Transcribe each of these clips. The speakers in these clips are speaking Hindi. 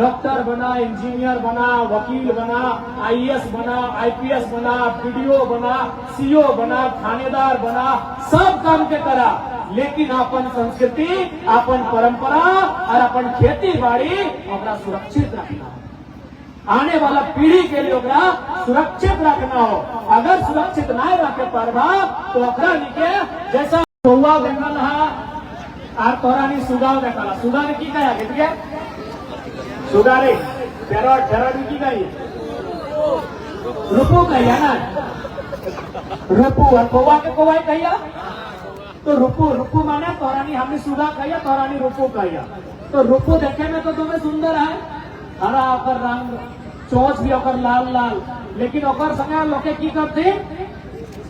डॉक्टर बना, इंजीनियर बना, वकील बना, आईएएस बना, आईपीएस बना, बीडीओ बना, सीओ बना, थानेदार बना, सब काम के करा, लेकिन अपन संस्कृति, अपन परंपरा और अपन खेती बाड़ी ओकरा सुरक्षित रखना हो। आने वाला पीढ़ी के लिए ओकरा सुरक्षित रखना हो। अगर सुरक्षित नहीं रखे पारबा तो ओकरा निके जैसा कौवा देखल है और तोरानी सुगाव देखला, सुगा ने की कहा ठीक है, सुगा रे पैरट पैरट की कही रुपू कहिया ना, रुपू और कौवा के कौवा कहिया, तो रुपू रुपू माने तोरानी, हमने सुगा कहिया, तोरानी रुपू कहिया। तो रुपू देखे में तो तुम्हें सुंदर है, हरा ओकर रंग, चोंच भी ओकर लाल लाल, लेकिन ओकर संगे लोके की करते,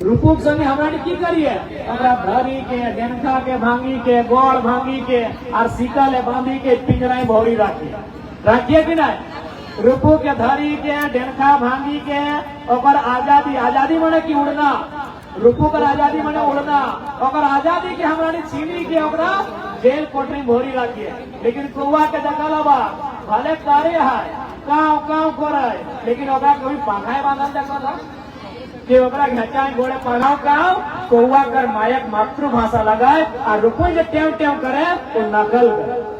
रुपू के संगे हमरा की करिए, ओकरा धरी के, डेनखा के भांगी के, गोड़ भांगी के और सीका ले बांधी के पिंजरा में भौरी राखिए कि नहीं। रुपू के धरी के, डेनखा भांगी के, ओकर आजादी, आजादी माने की उड़ना, रुपू कर आजादी माने उड़ना, ओकर आजादी के हमरा छीनी के ओकरा जेल कोठरी में भौरी राखिए। लेकिन कौवा के देखलबा भले कार्य है, काव काव करे, लेकिन ओकरा कभी पाखाए बांधल देखल कि ओकरा घेचाए घोड़े पढ़ाओ काव, कौवा कर मायक मातृभाषा लगाए और रुपो जो टेव टेव करे तो नकल करे।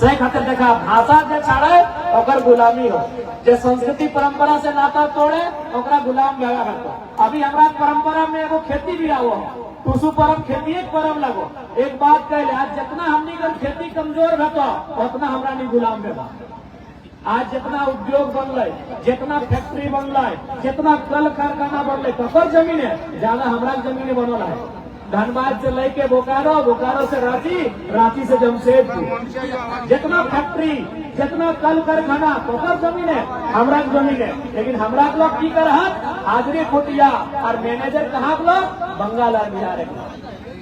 सही खातिर देखा भाषा जे छाड़े ओकर गुलामी हो, जे संस्कृति परंपरा से नाता तोड़े ओकरा गुलाम लगा करता। अभी हमारा परंपरा में एगो खेती भी आवो, टूसू परम खेती एक परम लगो। एक बात कहले, आज जितना हमनी कर खेती कमजोर भतो उतना हमरा नहीं गुलाम में बा। आज जितना उद्योग बनल, जितना फैक्ट्री बनल, जितना कल कारखाना बनल, ककर जमीन है ज्यादा हमरा जमीन बनल है। धनबाद से लेके बोकारो, बोकारो से रांची, रांची से जमशेदपुर, जितना फैक्ट्री, जितना कल कारखाना ककर जमीन है हमरा जमीन है। लेकिन हमरा लोग की कर हाजरी खुटिया और मैनेजर कहाँ लोग बंगाल और बिहार है।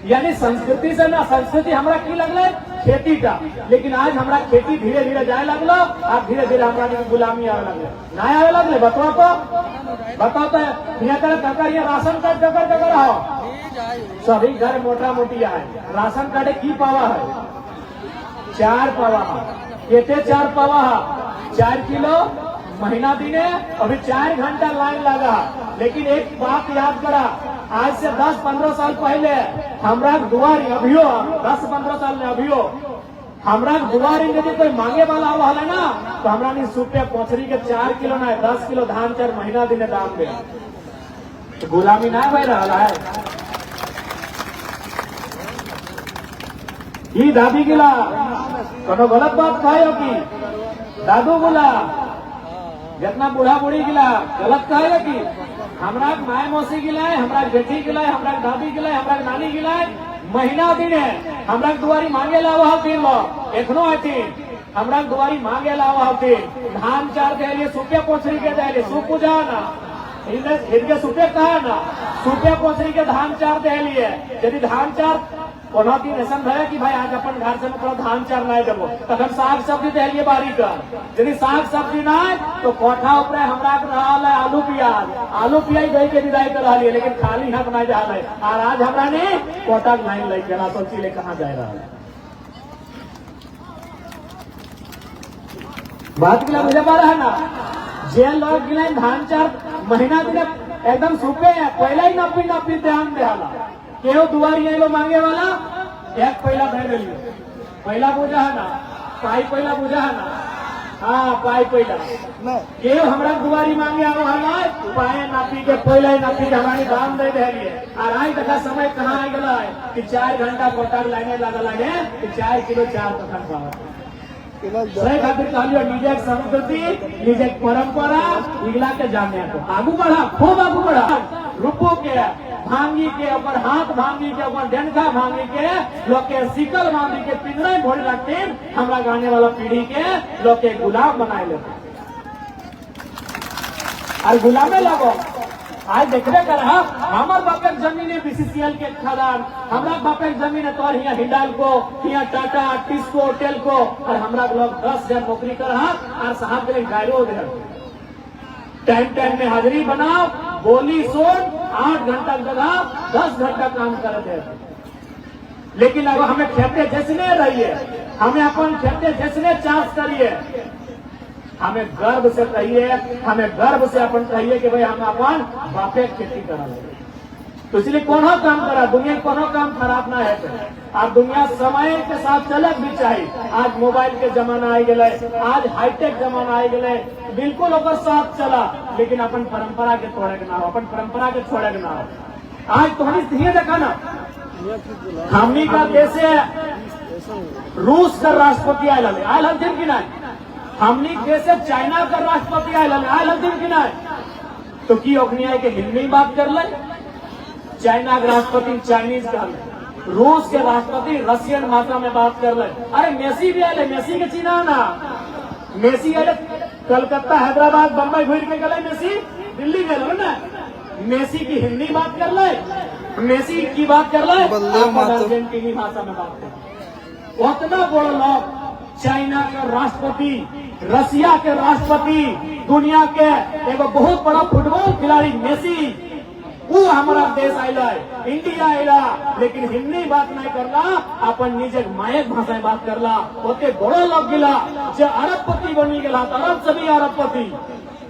यानी संस्कृति से ना, संस्कृति हमरा की लगल खेती का, लेकिन आज हमरा खेती धीरे धीरे जाए लगलो और धीरे धीरे हमरा गुलामी आवे लगले, ना आवे लगले। बताओ तो यहाँ तरह राशन कार्ड जगह जगह हो, सभी घर मोटा मोटी है, राशन कार्ड की पावा है 4 पावा है, केते 4 पावा है 4 किलो महीना दिने, अभी 4 घंटा लाइन लगा। लेकिन एक बात याद करा, आज से 10-15 साल पहले हमरा दुआरी, अभियो 10-15 साल में अभियो हमरा दुआरी यदि कोई मांगे वाला हुआ है ना, तो हमरा नहीं सुपे पोछरी के 4 किलो ना 10 किलो धान 4 महीना दिने दाम दे, तो गुलामी ना बह रहा है। ये दादी गिला कोनो गलत बात कहे हो कि दादू बोला, जितना बूढ़ा बूढ़ी गिला गलत कहे कि हमरा माय मौसी गिलाए, हमरा बेटी गिलाए, हमरा दादी गिलाए, हमरा नानी गिलाए, महीना दिन है हमरा दुआरी मांगे ला वह दिन लो एखनो आती, हमरा दुआरी मांगे ला वह दिन धान 4 दे सुपे पोछरी के दे सु पूजा ना इनके सुपे कहा ना, सुपे पोछरी के धान 4 दे लिए। यदि धान 4 ओना दिन ऐसा है कि भाई आज अपन घर से मतलब धान 4 नहीं देवो, तखन साग सब्जी दे बारी कर, यदि साग सब्जी ना तो कोठा ऊपर हमरा रहा आलू प्याज दे के विदाई कर रही है, लेकिन खाली हाथ नहीं जा रहे। और आज हमरा ने कोटा लाइन लेके ना सोची ले कहाँ जा रहा है। बात गिला मुझे पा रहा है ना, जे लोग गिला धान 4 महीना दिन एकदम सूखे है, पहले ही नपी ध्यान दे केहो दुआरी आइलो मांगे वाला एक पहला दे लियो, पहला पूजा है ना, पाई पहला पूजा है ना, हाँ पाई पहला केहो हमरा दुआरी मांगे आओ हला पाए नापी के पहले ही नापी के हमारी दाम दे दिए। और आज तक समय कहाँ आ गया है कि 4 घंटा कोटा लाइने लगा लगे कि 4 किलो 4 तखन पावा। सही खातिर कहलियो निजे संस्कृति, निजे परंपरा इगला के जाने को आगू बढ़ा, खूब आगू बढ़ा। रुपो के भांगी के ऊपर हाथ भांगी के ऊपर डेनखा भांगी के लोग के सिकल भांगी के पिंजरा में भोर रखते, हमरा गाने वाला पीढ़ी के लोग के गुलाम बनाए लेते और गुलामे लगो। आज देखबे कर हमार बापे जमीन है बीसीसीएल के खदान, हमरा बापे जमीन है तोर यहाँ हिंडाल्को, यहाँ टाटा, टिस्को, टेल्को, और हमरा लोग 10,000 नौकरी कर और साहब के लिए गायरो दे टाइम में हाजिरी बनाओ, बोली सुन, 8 घंटा जगह 10 घंटा काम कर दे। लेकिन अब हमें खेते जैसे रहिए हमें अपन खेते जिसने चाष करिए, हमें गर्व से कहिए, हमें गर्व से अपन कहिए कि भाई हम अपन बापे खेती करा ले। तो इसलिए कोनो काम करा, दुनिया कोनो काम खराब ना है। और दुनिया समय के साथ चलक भी चाहिए। आज मोबाइल के जमाना आ गए, आज हाईटेक जमाना आ गए, बिल्कुल ओकर साथ चला, लेकिन अपन परंपरा के तोड़े के ना हो, अपन परंपरा के छोड़े के ना हो। आज तो हमें धीरे देखा ना, हमनी का देश है रूस का राष्ट्रपति आयल हथिन कि नहीं, हमनी देश है चाइना का राष्ट्रपति आयल हथिन कि नहीं, तो की ओखनी है कि हिंदी बात कर ले, चाइना के राष्ट्रपति चाइनीज कर ले, रूस के राष्ट्रपति रशियन भाषा में बात कर ले। अरे मेसी भी आए, मेसी के चीना ना, मेसी आए कलकत्ता हैदराबाद बम्बई घूर के गए, मेसी दिल्ली गए ना, मेसी की हिंदी बात कर ले, मेसी की बात कर ले, अर्जेंटीनी भाषा में बात कर। उतना बड़ा लोग, चाइना के राष्ट्रपति, रसिया के राष्ट्रपति, दुनिया के एक बहुत बड़ा फुटबॉल खिलाड़ी मेसी, वो हमारा देश आयला, इंडिया आयला, लेकिन हिंदी बात नहीं करला, अपन निजे मायक भाषा में बात करला। ओते बड़ो लोग गिला जो अरबपति बनी गला, अरब सभी अरबपति,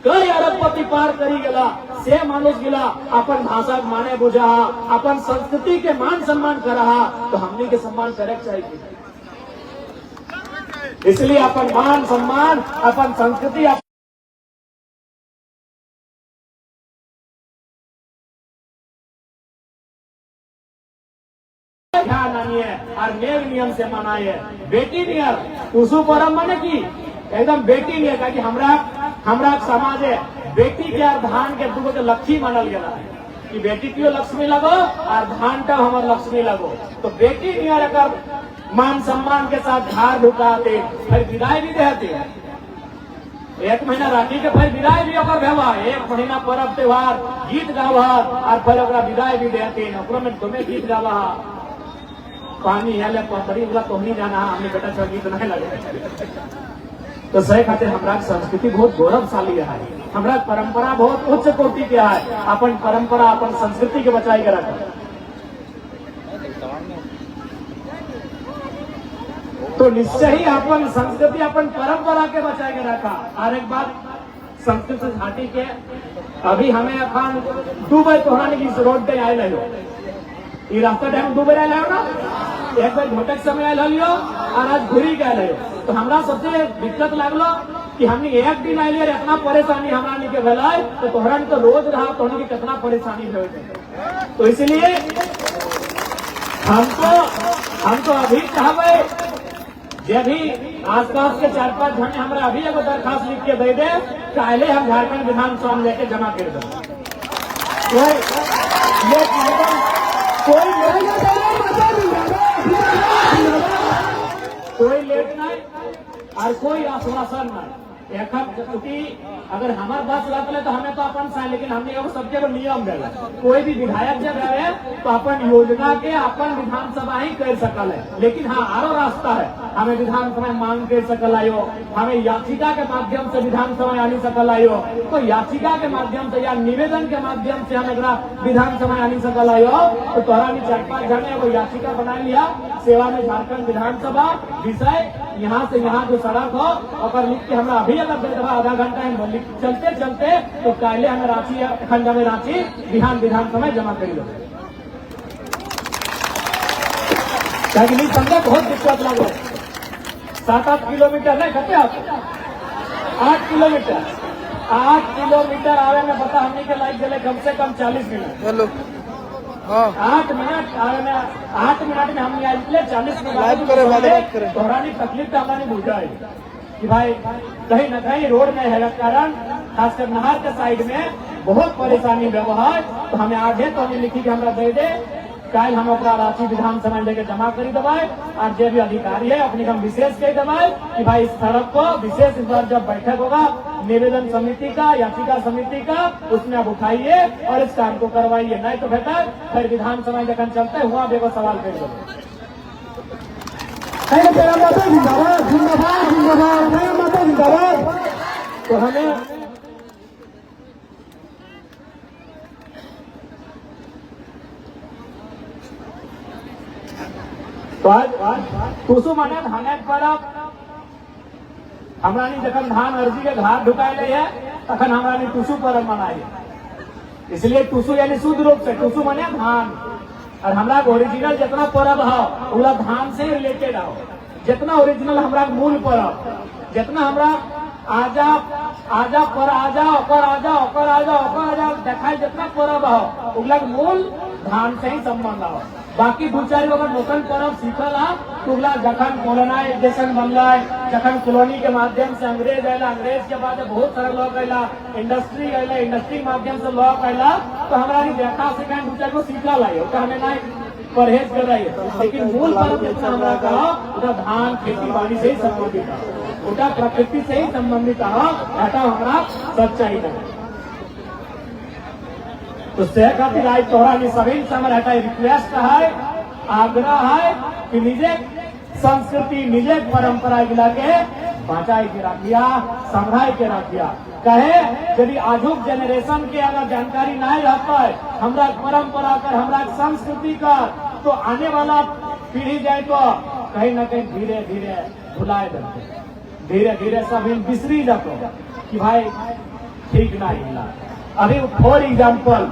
कई अरबपति पार करी गला, से मानुष गिला, अपन भाषा के माने बुझा, अपन संस्कृति के मान सम्मान करा, तो हमने के सम्मान करे चाहिए। इसलिए अपन मान सम्मान, अपन संस्कृति ध्यान आनिए और नेम नियम से मनाइए। बेटी नियर टूसू परम माने की एकदम बेटी नियर का कि हमरा समाज है बेटी के और धान के दुगो के लक्ष्मी मानल गया कि बेटी क्यों लक्ष्मी लगो और धान का हमार लक्ष्मी लगो। तो बेटी नियर अगर मान सम्मान के साथ धार ढुकाते, फिर विदाई भी देते, एक महीना राखी के फिर विदाई भी ओकर भेवा, एक महीना पर्व त्योहार गीत गावा और फिर ओकरा विदाई भी देते, ओकरो में तुम्हें गीत गावा, पानी है परी वाला तो नहीं जाना, हमने बेटा चल गीत नहीं लगे। तो सही खातिर हमारा संस्कृति बहुत गौरवशाली है, हमारा परंपरा बहुत उच्च कोटि के है। अपन परंपरा अपन संस्कृति के बचाई के रखा, तो निश्चय ही अपन संस्कृति अपन परंपरा के बचाए के रखा। और एक बात संस्कृत घाटी के अभी हमें अखान दुबई तोहराने की रोड पे आए लो, ये रास्ता टाइम दुबई आए लो ना, एक बार घोटक समय आए लियो और आज घुरी गए लियो। तो हमारा सबसे दिक्कत लगलो कि हमने एक दिन आए इतना परेशानी हमारा नहीं के भला, तो तोहरा तो रोज रहा तो की कितना परेशानी हो। तो इसलिए हमको अभी चाहबे जे भी आसपास के 4-5 घंटे हमारा अभी एगो दरखास्त लिख के दे दे, पहले हम झारखंड विधानसभा में लेके जमा कर दे। कोई लेट नहीं और कोई आश्वासन नहीं। क्योंकि अगर हमारे पास रहते तो हमें तो अपन साइन, लेकिन हमने एगो सबके नियम दिया, कोई भी विधायक जब रहे तो अपन योजना के अपन विधानसभा ही कर सकल है। लेकिन हाँ आरो रास्ता है, हमें विधानसभा मांग कर सकल आयो, हमें याचिका के माध्यम से विधानसभा आनी सकल आयो, तो याचिका के माध्यम से या निवेदन के माध्यम से हम एक विधानसभा आनी सकल आयो। तो तोहरा भी 4-5 जने वो याचिका बना लिया, सेवा में झारखंड विधानसभा विषय यहाँ से यहाँ जो सड़क हो और लिख के हमें अभी अगर दे देगा आधा घंटा चलते चलते, तो पहले हमें रांची खंडा में रांची विधानसभा जमा कर लो। नहीं समझे बहुत दिक्कत लगे, 7-8 किलोमीटर नहीं कहते आप, 8 किलोमीटर आवे में पता हमने के लाइक चले कम से कम 40 मिनट। हेलो 8 मिनट आवे में 8 मिनट में हमने आए 40 मिनट तोहरानी तकलीफ तो हमारी बुझा है कि भाई कहीं न कहीं रोड नहीं है कारण खासकर नहर के साइड में बहुत परेशानी व्यवहार। तो हमें आगे तो हमें लिखी कि हमारा दे दे, कल हम अपना रांची विधानसभा लेके जमा करी दबाए और जो भी अधिकारी है अपनी हम विशेष कही दबाए कि भाई इस सड़क को विशेष इस बार जब बैठक होगा निवेदन समिति का याचिका समिति का, उसमें आप उठाइए और इस काम को करवाइए, नहीं तो बेहतर फिर विधानसभा जखन चलते हुआ भी एगो सवाल कर दो। तो हमें तो आज टूसू माने धाने परब हमारा जखन धान अर्जी के घाट ढुकाए है तखन हमारा टूसू परब मनाई। इसलिए टूसू यानी शुद्ध रूप से टूसू माने धान। और हमारा ओरिजिनल जितना परब है पूरा धान से रिलेटेड है। जितना ओरिजिनल हमारा मूल परब जितना हमारा आजा आजा पर आजा ओकर आजा ओकर आजा ओकर आजा देखा जितना परब है उगला मूल धान से ही संबंध है। बाकी दो चार अगर लोकल परब सीखल है तो उगला जखन कॉलोनाइजेशन बनला जखन कॉलोनी के माध्यम से अंग्रेज आयला अंग्रेज के बाद बहुत सारे लोग आयला इंडस्ट्री आयला इंडस्ट्री के माध्यम से लोग आयला तो हमारा देखा से दो चार को सीखल है हमें नहीं परहेज कर रही है। लेकिन मूल परब जितना हमारा कहा उधर धान खेती बाड़ी से ही संबंधित है उधर प्रकृति से ही संबंधित है ऐसा हमारा सच्चाई है। तो से खातिर आज तोहरा सभी से हमारा रिक्वेस्ट है आग्रह है कि निजे संस्कृति निजे परंपरा गिला के बचाए के रखिया संभाल के रखिया। कहे यदि आजुक जनरेशन के अगर जानकारी नहीं रहता है हमारा परंपरा कर हमारा संस्कृति का तो आने वाला पीढ़ी जाए तो कहीं न कहीं धीरे धीरे भुलाए देते धीरे धीरे सब बिसरी जाते कि भाई ठीक नहीं मिला। अभी फॉर एग्जाम्पल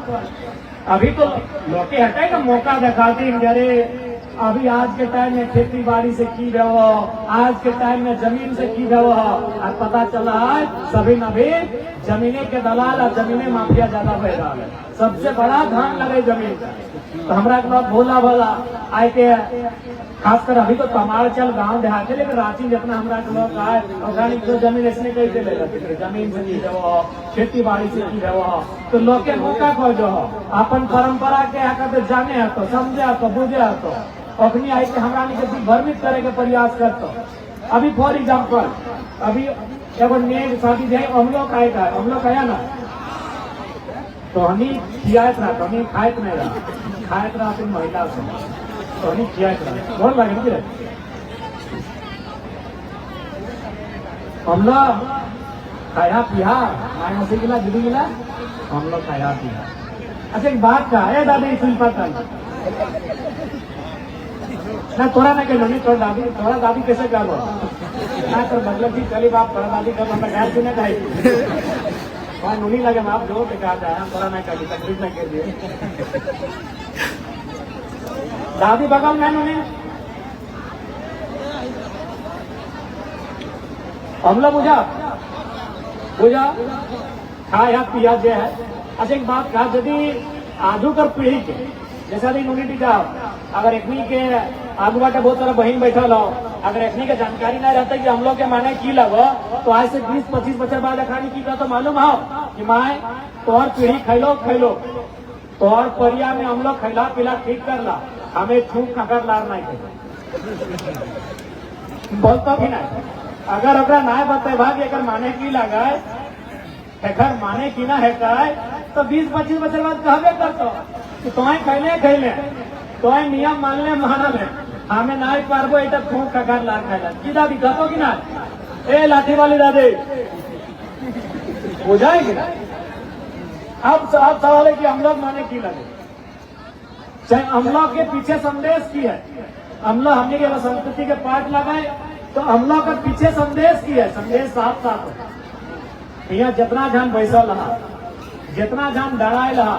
अभी तो लोग हटाए ना मौका दिखाती जरे अभी आज के टाइम में खेती बाड़ी से की रहो आज के टाइम में जमीन से की रहो और पता चला है सभी नभी जमीने के दलाल और जमीने माफिया ज्यादा बढ़ रहा है। सबसे बड़ा धान लगे जमीन तो हमारा लोग भोला भोला आए के खासकर अभी तो तमाड़चल गांव देहात है लेकिन रांची जितना हमारा लोग आए ऑर्गेनिक जो जमीन इसने कैसे ले रहे जमीन से की रहो खेती बाड़ी से की रहो तो लोग के मौका को जो हो अपन परंपरा के आकर जाने है तो समझे है तो बुझे है तो अपनी आई के हमारा के भ्रमित करे के प्रयास करते। अभी फॉर एग्जाम्पल अभी एगो नेक शादी जाए हम लोग आए का हम लोग आया ना तो हनी खियात रहा हनी खायत नहीं रहा खायत रहा अपनी महिला से तो हनी खियात रहा बहुत लगे कि हम लोग खाया पिया माय मसी गिला दीदी गिला हम लोग खाया पिया। अच्छा एक बात का है दादी सिंपल का ना तोरा ना कहलो नहीं तोरा दादी कैसे कर ना तो मतलब की चली बाप तोरा दादी कर मतलब गैर सुने का वहाँ नूनी लगे आप जो कहा जाए तोरा ना कर तकलीफ ना कर दिए दादी बगल में नूनी हम लोग बुझा खाया पिया जे है। अच्छा एक बात कहा यदि आजू कर पीढ़ी के जैसा यूनिटी जाओ अगर एकनी के आगू बाटे बहुत सारा बहन बैठल हो अगर एकनी के जानकारी नहीं रहता कि हम लोग के माने की लगो तो आज से 20-25 बच्चे बाद अखानी की तो मालूम हो कि माए तोहर पीढ़ी खैलो तोहर परिया में हम लोग खैला पिला ठीक कर ला हमें छूक खकर लार नहीं बोलता भी नहीं अगर ओकरा ना बते भाग एकर माने की लगा एकर माने की ना है तो 20-25 बच्चे बाद कहबे करतो कि तुम्हें खैले तो नियम मानले मानल है हमें नहीं पारबो इतना खूब खकर लार खाला की दादी कहतो कि ना ए लाठी वाली दादी हो जाएगी ना। अब सवाल है कि हम लोग माने की लगे चाहे हम लोग के पीछे संदेश की है हम लोग हमने के संस्कृति के पाठ लगाए तो हम लोग का पीछे संदेश की है संदेश साफ साफ है। यहाँ जितना जन बैसल रहा जितना जन डराए रहा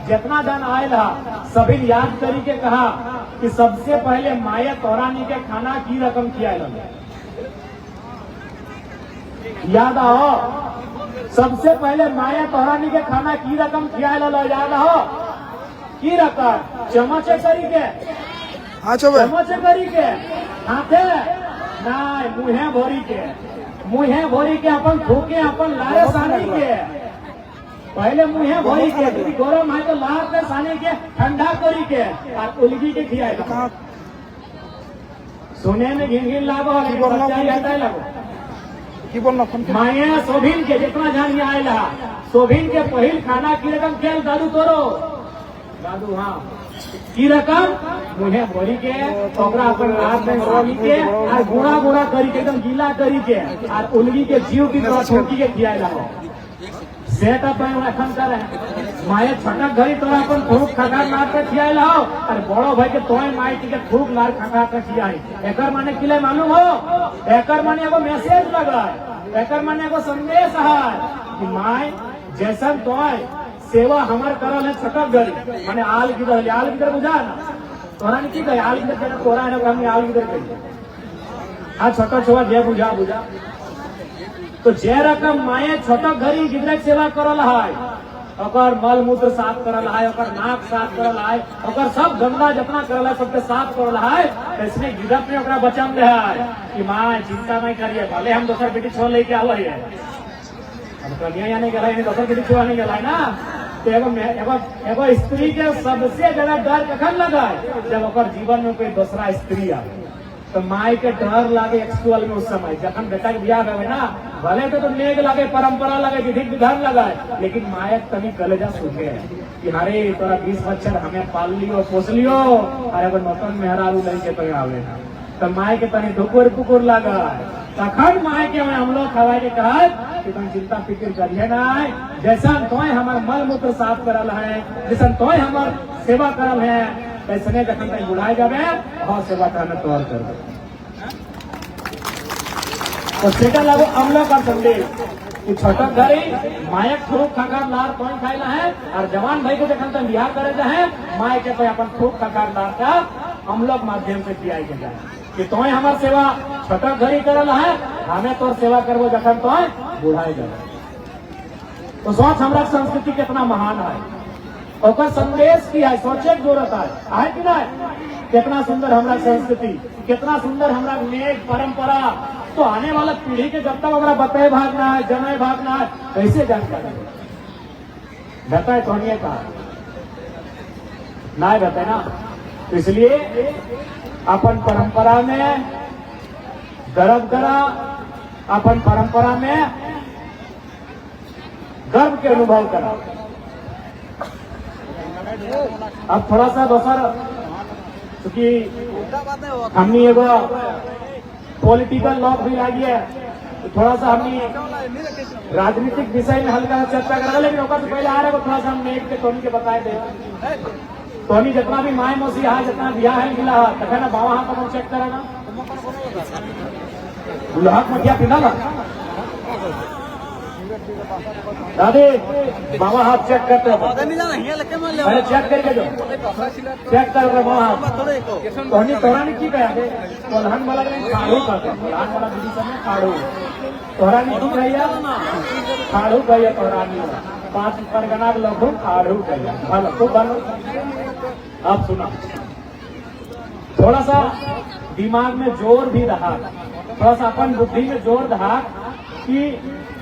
जितना जन आए रहा सभी याद करी के कहा कि सबसे पहले माया तोरानी के खाना की रकम किया याद आओ सबसे पहले माया तोरानी के खाना की रकम किया याद आओ की रकम चमचे करी के चमचे करी के हाथे नहीं मुहे भोरी के अपन फूके अपन लारे सानी के पहले मुहे भोरी के गरम है तो लार के सानी के ठंडा करी के और उलगी के खियाएगा सोने में घिन लागो माया शोभिन के जितना जान आये रहा शोभिन के पहिल खाना की रकम खेल दादू तोरो दादू हाँ की रकम मुहे भोरी के ओकरा अपन रात में सोनी के और गुड़ा करी के एकदम गीला करी के और उलगी के जीव की तरह छोटी के खियाए रहा सेट अपन एखन करे माए छटक घड़ी तोरा अपन खूब खखा नार के खियाई लाओ अरे बड़ो भाई के तोय माई के खूब लार खखा के खियाई एकर माने किले मालूम हो एकर माने एगो मैसेज लगा एकर माने एगो संदेश है कि माई जैसन तोय सेवा हमार करल है छटक घड़ी माने आल किधर बुझा ना तोरा ने की कहे आल किधर तोरा है ना हम आल किधर कही हाँ छोटा छोटा जे बुझा तो जे रकम माए छोटा घड़ी गिदरे सेवा करल है ओकर मल मूत्र साफ करल है ओकर नाक साफ करल है ओकर सब गंदा जितना करल है सबके साफ करल है तो इसने गिदप में ओकरा बचन दे है कि माँ चिंता नहीं करिए भले हम दोसर बेटी छोड़ लेके आवे है हम कन्या यहाँ नहीं गए दोसर बेटी छोड़ नहीं गए ना तो एगो स्त्री के सबसे ज्यादा डर कखन लगा जब ओकर जीवन में कोई दूसरा स्त्री आवे तो माई के डर लागे एक्चुअल में उस समय जखन बेटा के बियाह करे ना भले तो नेग लगे परंपरा लगे विधि विधान लगाए लेकिन माए तनी कलेजा सूखे कि हरे तोरा 20 बच्चर हमें पाल लियो पोस लियो अरे वो नौतन मेहरारू नहीं के तो आवे ना तो माए के तनी धुकुर पुकुर लगा तखन माए के हम लोग खवाए के कहा कि तुम चिंता फिक्र करिए ना जैसा तोय हमार मल मूत्र साफ करल है जैसा तोय हमार सेवा करल है ऐसने जखन तक बुढ़ाए जावे और सेवा करना तोड़ कर तो सेटा लागो अमला का संदेश कि छोटा घड़ी मायक खूब खकार लार कौन खाइला है और जवान भाई को जखन तक बिहार करे है माय के तो अपन खूब खकार लार का हम लोग माध्यम से किया जाए कि तोय हमार सेवा छोटा घड़ी करल है हमें तोर सेवा करबो जखन तोय बुढ़ाए जाए तो सोच हमारा संस्कृति कितना महान है और संदेश की है सोचे जरूरत है कि नहीं कितना सुंदर हमारा संस्कृति कितना सुंदर हमारा नेक परंपरा तो आने वाला पीढ़ी के जब तक हमारा बताए भागना है जनाए भागना है कैसे जानकारी बताए तो नहीं कहा ना बताए ना तो इसलिए अपन परंपरा में गर्व करा अपन परंपरा में गर्व के अनुभव करा अब थोड़ा सा दोसर क्योंकि हमने एगो पॉलिटिकल लॉक भी लागी है तो थोड़ा सा हमने राजनीतिक विषय में हल्का चर्चा कर लेकिन ओकर से पहले आ रहे थोड़ा सा हमने एक टोनी के बताए दे टोनी जितना भी माए मौसी है जितना बियाह है मिला है ना बाबा हाथ पर चेक करा ना दुल्हक मटिया पिना ना दादी बाबा हाथ चेक करते हो अरे चेक करके जो चेक कर रहे बाबा हाथ तोहरा ने की कहा कोल्हन वाला खाड़ू कहते कोल्हन वाला दीदी सब में खाड़ू तोहरा ने की कहिया खाड़ू कहिया तोहरा ने 5 परगना के लोग खाड़ू कहिया भलो तो बनो अब सुना थोड़ा सा दिमाग में जोर भी रहा थोड़ा सा अपन बुद्धि में जोर रहा कि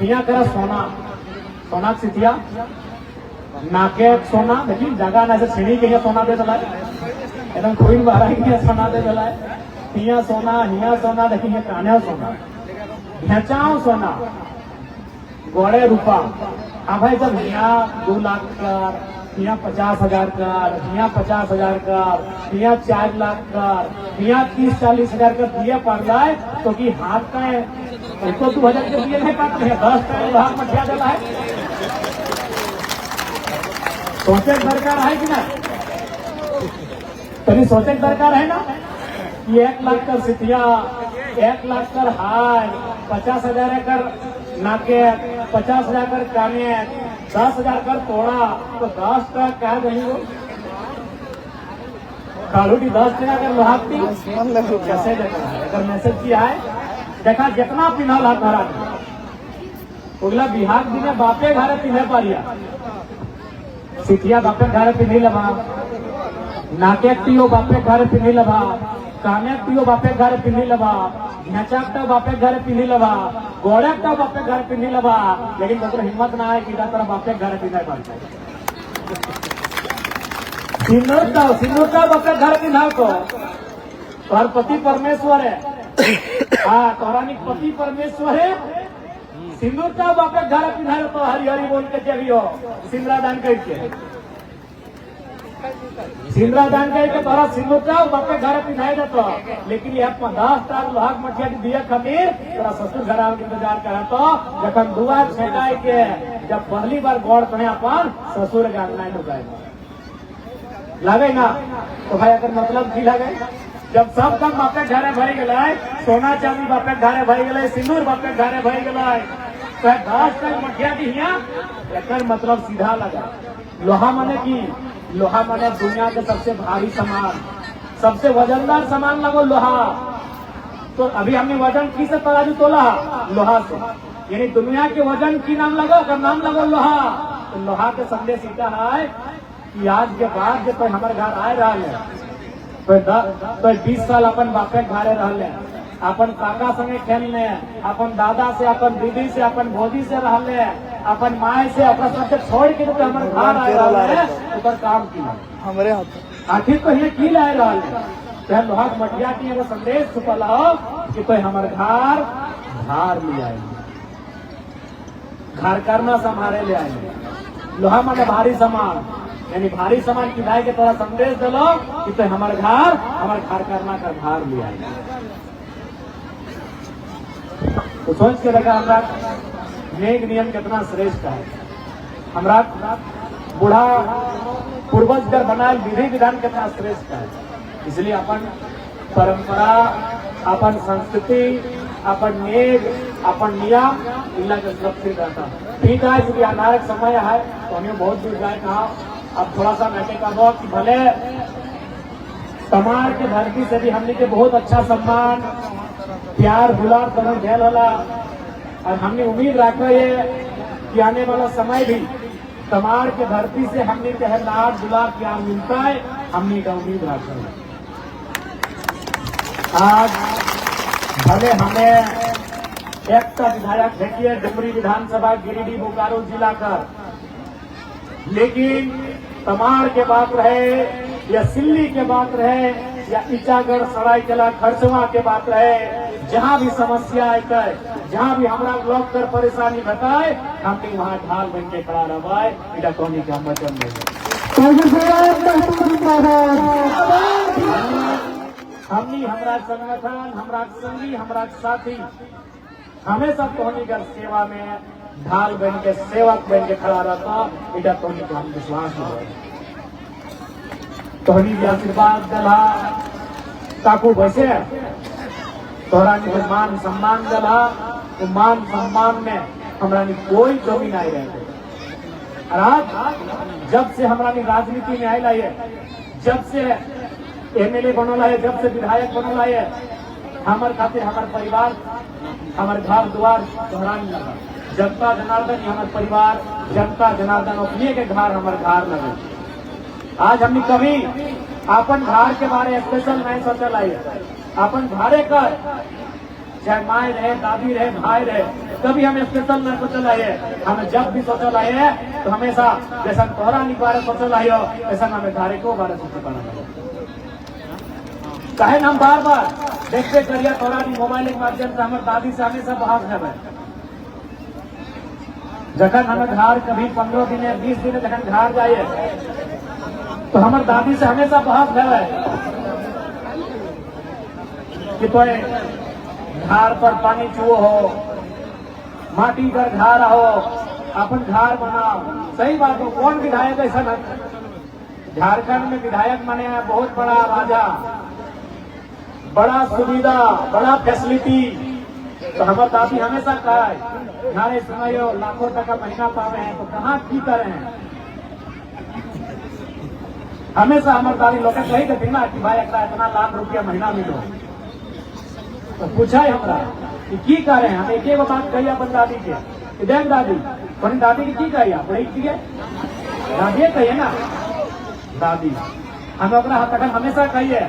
यहाँ करा सोना सिथिया नाके सोना देखिए जगह ना से सीढ़ी के सोना दे दिला एकदम खोइन बारह के सोना दे दिला हिया सोना देखिए कान्या सोना भेचाओ सोना गोड़े रूपा हाँ भाई जब यहाँ 2 लाख का यहाँ 50,000 का यहाँ 50,000 का यहाँ 4 लाख का यहाँ 30-40 हजार का दिए पड़ जाए तो कि हाथ का उसको 2,000 के दिए नहीं पाते हैं 10 का भाग मठिया देला है सोचे दरकार है कि ना तभी सोचे दरकार है ना कि 1 लाख का सिथिया 1 लाख का हार 50,000 कर नाके 50,000 कर काने 10,000 कर तोड़ा तो 10 का क्या नहीं वो कालू की 10 टका अगर लोहाती कैसे देखा अगर मैसेज किया है देखा जितना पिन्हा ला तारा उगला बिहार दिने बापे घर पिन्हे पारिया सिथिया बापे घर पिन्ही लभा नाके पियो बापे घर पिन्ही लभा काने पियो बापे घर पिन्ही लभा घेचाक तो बापे घर पिन्ही लभा गोड़े तो बापे घर पिन्ही लभा लेकिन तो हिम्मत ना है कि तरह बापे घर पिन्हे पारिया सिंदूर का बापे घर पिन्हा को तोहर पति परमेश्वर है हाँ तोहरानिक पति परमेश्वर है सिंदूर का बापे घर पिन्हा तो हरी हरी बोल के जब हो सिंदूरा दान करके सिंदूरा दान करके तोरा सिंदूर का बापे घर पिन्हाई देतो लेकिन यह 50 लोहाक मठिया दिया खातिर तोरा ससुर घर आवे के इंतजार करा तो जखन दुआ छेकाय के जब पहली बार गौर करें अपन ससुर के अंगना ढुकाएगा लगे ना। तो भाई अगर मतलब की लगे जब सब तक बापे घरे भर गए, सोना चांदी बापे घरे भर गए, सिंदूर बापे घरे भर गए, तो घास तक मठिया दी एक मतलब सीधा लगा। लोहा माने की, लोहा माने दुनिया के सबसे भारी सामान, सबसे वजनदार सामान लगो लोहा। तो अभी हमने वजन की से तराजू तोला लोहा से, यानी दुनिया के वजन की नाम लगो, अगर नाम लगो लोहा। तो लोहा के संदेश इतना है कि आज के बाद जब कोई हमारे घर आए रहा है तो 20 साल अपन बापे घरे रहले, अपन काका संगे खेलने, अपन दादा से, अपन दीदी से, अपन भौजी से रहले, अपन माए से, अपना सबसे छोड़ के तो हमारे घर आए रहा है ऊपर काम किया हमारे हाथ आखिर तो ये की लाए रहा है। तो लोहा मटिया की एगो संदेश छुपल हो कि कोई हमारे घर धार ले आएंगे, घर करना संभाले ले आएंगे। लोहा माने भारी सामान, यानी भारी सामान की भाई के थोड़ा संदेश दिलो कि तो हमारे घर करना का धार ले आएंगे। तो सोच के देखा हमरा नेक नियम कितना श्रेष्ठ है। हमरा बूढ़ा पूर्वज कर बनाए विधि विधान कितना श्रेष्ठ है। इसलिए अपन परंपरा, अपन संस्कृति, अपन नेक, अपन नियम इनका के सुरक्षित रहता। ठीक है, क्योंकि अनारक समय है तो हमें बहुत दूर जाए कहा। अब थोड़ा सा मैं कहूँ कि भले तमार के धरती से भी हमने के बहुत अच्छा सम्मान, प्यार, दुलार करन झेल होला, और हमने उम्मीद रखा है कि आने वाला समय भी तमार के धरती से हमने के लाड दुलार प्यार मिलता है, हमने का उम्मीद रखा है। आज भले हमें एक विधायक भेटिए डुमरी विधानसभा गिरिडीह बोकारो जिला का, लेकिन तमार के बात रहे या सिल्ली के बात रहे या ईचागढ़ सरायकेला खरसवा के बात रहे, जहाँ भी समस्या आए, जहाँ भी हमारा ब्लॉक कर परेशानी बताए, हमने वहाँ ढाल बन के खड़ा रहा है। इधर कौनी का वचन हमनी हमारा संगठन, हमारा संगी, हमारा साथी हमेशा तोहनी कर सेवा में ढाल बन के, सेवक बन के खड़ा रहता। इधर तोहनी को हम विश्वास है, तोहनी भी आशीर्वाद दला ताकू वैसे तोहरा ने मान सम्मान दला, तो मान सम्मान में हमारा कोई कमी नहीं रहते। और आज जब से हमारा राजनीति में आयला है, जब से एमएलए बनला है, जब से विधायक बनला है, हमारे खातिर हमारे परिवार, हमारे घर द्वार दोहराने लगा। जनता जनार्दन हमारे परिवार, जनता जनार्दन अपने के घर हमारे घर लगे। आज हमने कभी अपन घर के बारे स्पेशल नहीं सोचल है। अपन घरे कर, चाहे माए रहे, दादी रहे, भाई रहे, कभी हम स्पेशल नहीं सोचल है। हमें जब भी सोचल है तो हमेशा जैसा तोहरा नहीं बारे सोचल है, ऐसा हमें घरे को बारे सोचे पड़ा। चाहे हम बार बार देखते करिए तोरा मोबाइल के माध्यम से हमारे दादी से हमेशा बहस है। जखन हमें घर कभी 15 दिन 20 दिन जखन घर जाइए तो हमारे दादी से हमेशा बहस है कि तो घर पर पानी चुओ हो, माटी पर घर हो, अपन घर बनाओ। सही बात हो, कौन विधायक ऐसा न, झारखंड में विधायक माने बहुत बड़ा राजा, बड़ा सुविधा, बड़ा फैसिलिटी। तो हमारे दादी हमेशा कहा है घरे सुनाइयो लाखों टका महीना पावे हैं तो कहाँ की करें। हमेशा हमारे दादी लोग कही देती ना कि भाई इतना लाख रुपया महीना मिलो। तो पूछा है हमारा कि की करें। हम एक एक बात कही अपन दादी के कि देख दादी, अपनी दादी की की कही आप ठीक है, दादी कहिए ना दादी। हमें तक हमेशा कहिए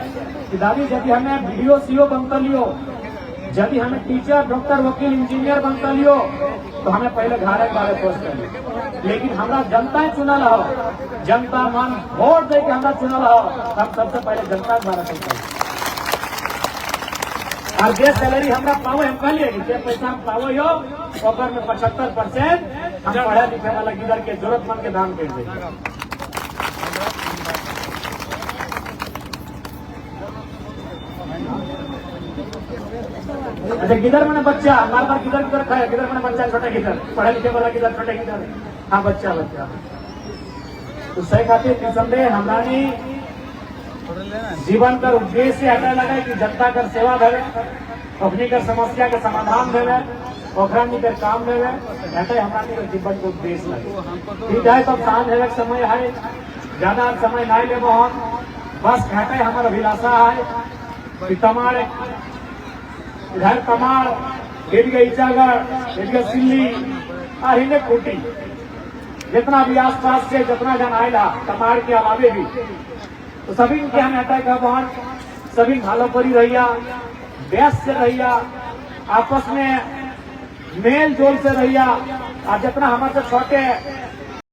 कि दादी यदि हमें बीडीओ सीओ बनता लियो, यदि हमें टीचर, डॉक्टर, वकील, इंजीनियर बनता लियो तो हमें पहले घर के बारे सोच कर। लेकिन हमारा जनता चुनल हो, जनता मन वोट दे के हमारा चुनल हो, हम सबसे पहले जनता के बारे सोचते। और जे सैलरी हमारा पाओ हम कहलिए कि जे पैसा हम पाओ हो ओकर में 75% हम पढ़े लिखे वाला गिदर के जरूरतमंद के दान कर देंगे। अच्छा गिदर मैंने बच्चा बार बार गिदर गिदर खाया, गिदर मैंने बच्चा छोटा गिदर, पढ़े लिखे वाला गिदर छोटे गिदर, हाँ बच्चा बच्चा। तो सही खातिर निसंदेह हमारी जीवन का उद्देश्य हटा लगा कि जनता कर सेवा देवे, अपनी कर समस्या के समाधान देवे, ओखरानी कर काम देवे, हटे हमारी जीवन को उद्देश्य लगे। ठीक है, तब शांत है समय है, ज्यादा समय नहीं ले बहुत, बस घटे हमारा अभिलाषा है कि तमाड़ इधर तमाड़ हिट गई इचागढ़, हिट गई सिल्ली और हिने खूटी, जितना भी आसपास से जितना जन आयला तमाड़ के अलावे भी, तो सभी के हम अटैक है बहुत, सभी भालो परी रहिया, व्यस्त से रहिया, आपस में मेल जोल से रहिया, और जितना हमारे छोटे